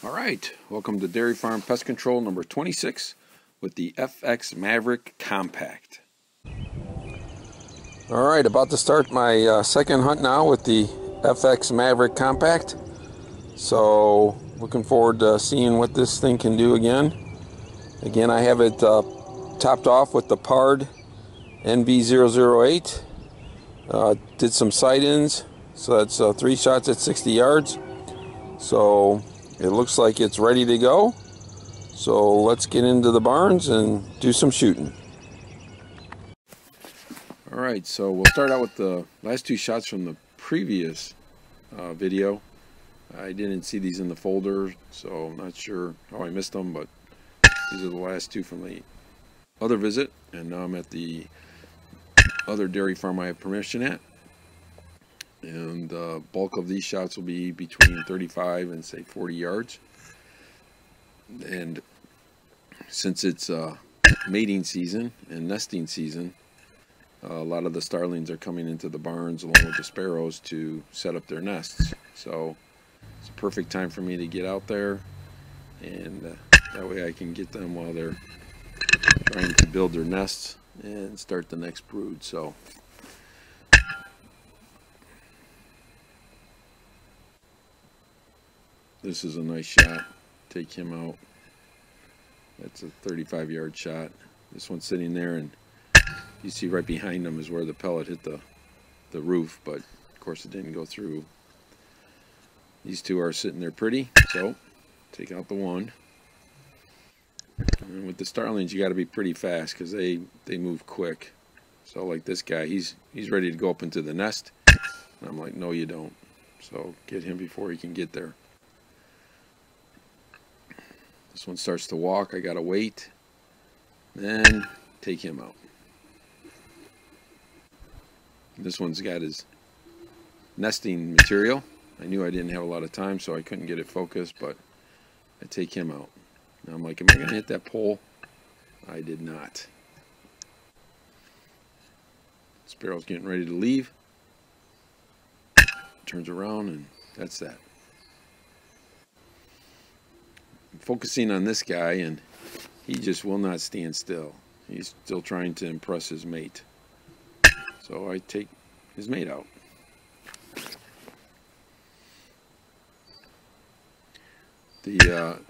Alright, welcome to Dairy Farm Pest Control number 26 with the FX Maverick Compact. Alright, about to start my second hunt now with the FX Maverick Compact. So, looking forward to seeing what this thing can do again. Again, I have it topped off with the PARD NV008. Did some sight-ins, so that's 3 shots at 60 yards. So it looks like it's ready to go. So let's get into the barns and do some shooting. Alright, so we'll start out with the last 2 shots from the previous video. I didn't see these in the folder, so I'm not sure how I missed them, but these are the last 2 from the other visit, and now I'm at the other dairy farm I have permission at. And the bulk of these shots will be between 35 and say 40 yards. And since it's mating season and nesting season, a lot of the starlings are coming into the barns along with the sparrows to set up their nests. So it's a perfect time for me to get out there, and that way I can get them while they're trying to build their nests and start the next brood. So this is a nice shot. Take him out. That's a 35-yard shot. This one's sitting there, and you see right behind him is where the pellet hit the roof, but of course it didn't go through. These 2 are sitting there pretty, so take out the one. And with the starlings, you got to be pretty fast because they move quick. So like this guy, he's ready to go up into the nest, and I'm like, no, you don't. So get him before he can get there. This one starts to walk. I gotta wait, then take him out. This one's got his nesting material. I knew I didn't have a lot of time, so I couldn't get it focused, but I take him out. Now I'm like, am I gonna hit that pole? I did not. Sparrow's getting ready to leave. Turns around, and that's that. Focusing on this guy, and he just will not stand still. He's still trying to impress his mate. So I take his mate out. The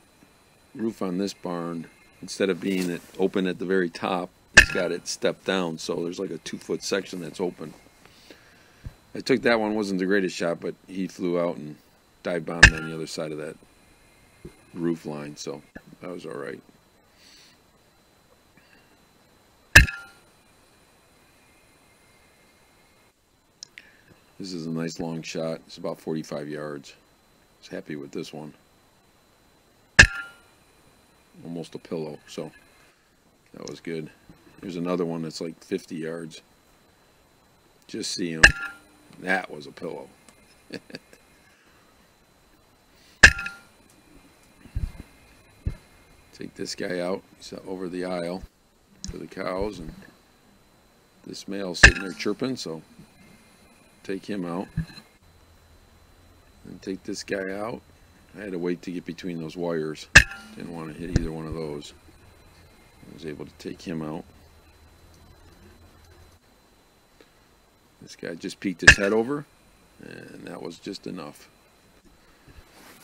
roof on this barn, instead of being it open at the very top, he's got it stepped down, so there's like a 2-foot section that's open. I took that one, wasn't the greatest shot, but he flew out and dive bombed on the other side of that roof line, so that was all right. This is a nice long shot. It's about 45 yards. I was happy with this one. Almost a pillow, so that was good. Here's another one that's like 50 yards. Just see him. That was a pillow. Take this guy out. He's over the aisle for the cows, and this male's sitting there chirping, so take him out. And take this guy out. I had to wait to get between those wires. Didn't want to hit either one of those. I was able to take him out. This guy just peeked his head over, and that was just enough.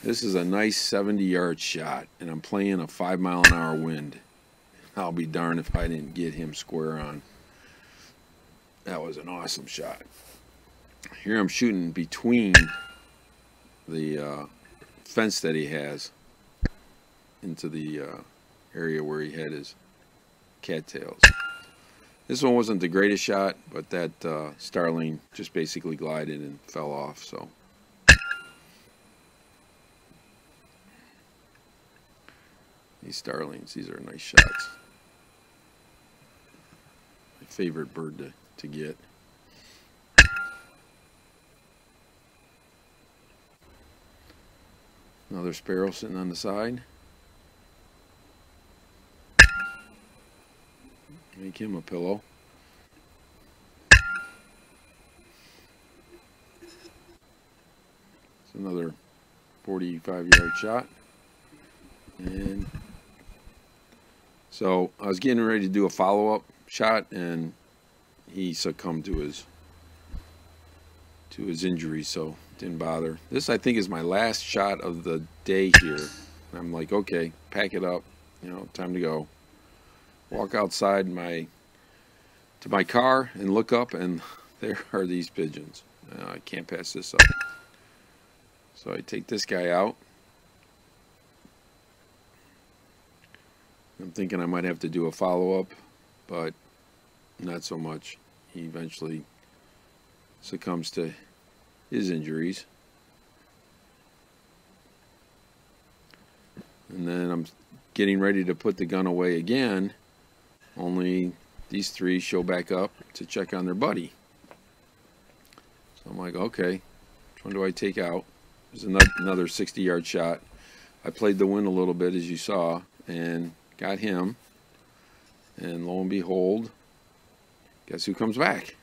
This is a nice 70-yard shot, and I'm playing a 5-mile-an-hour wind. I'll be darned if I didn't get him square on. That was an awesome shot. Here I'm shooting between the fence that he has into the area where he had his cattails. This one wasn't the greatest shot, but that starling just basically glided and fell off, so. These starlings, these are nice shots. My favorite bird to get. Another sparrow sitting on the side. Make him a pillow. It's another 45-yard shot. And so I was getting ready to do a follow-up shot, and he succumbed to his injury, so didn't bother. This, I think, is my last shot of the day here. I'm like, okay, pack it up, you know, time to go. Walk outside to my car and look up, and there are these pigeons. I can't pass this up. So I take this guy out. I'm thinking I might have to do a follow-up, but not so much. He eventually succumbs to his injuries. And then I'm getting ready to put the gun away again, only these three show back up to check on their buddy. So I'm like, okay, which one do I take out? There's another 60-yard shot. I played the wind a little bit, as you saw, and got him. And lo and behold, guess who comes back?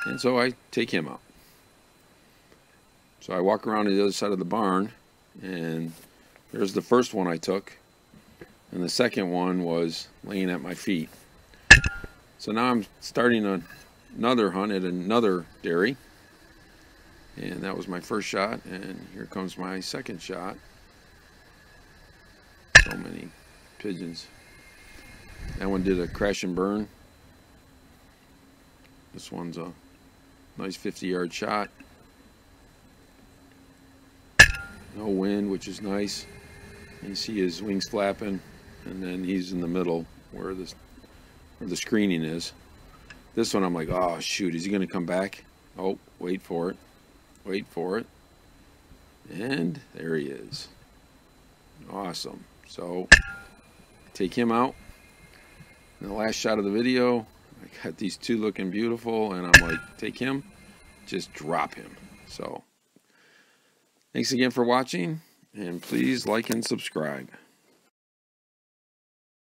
And so I take him out. So I walk around to the other side of the barn, and there's the first one I took, and the second one was laying at my feet. So now I'm starting another hunt at another dairy, and that was my first shot, and here comes my second shot. So many pigeons. That one did a crash and burn. This one's a nice 50-yard shot. No wind, which is nice. You see his wings flapping, and then he's in the middle where the screening is. This one I'm like, oh shoot, is he going to come back? Oh, wait for it. Wait for it. And there he is. Awesome. So take him out. And the last shot of the video, I got these two looking beautiful, and I'm like, take him, just drop him. So thanks again for watching, and please like and subscribe.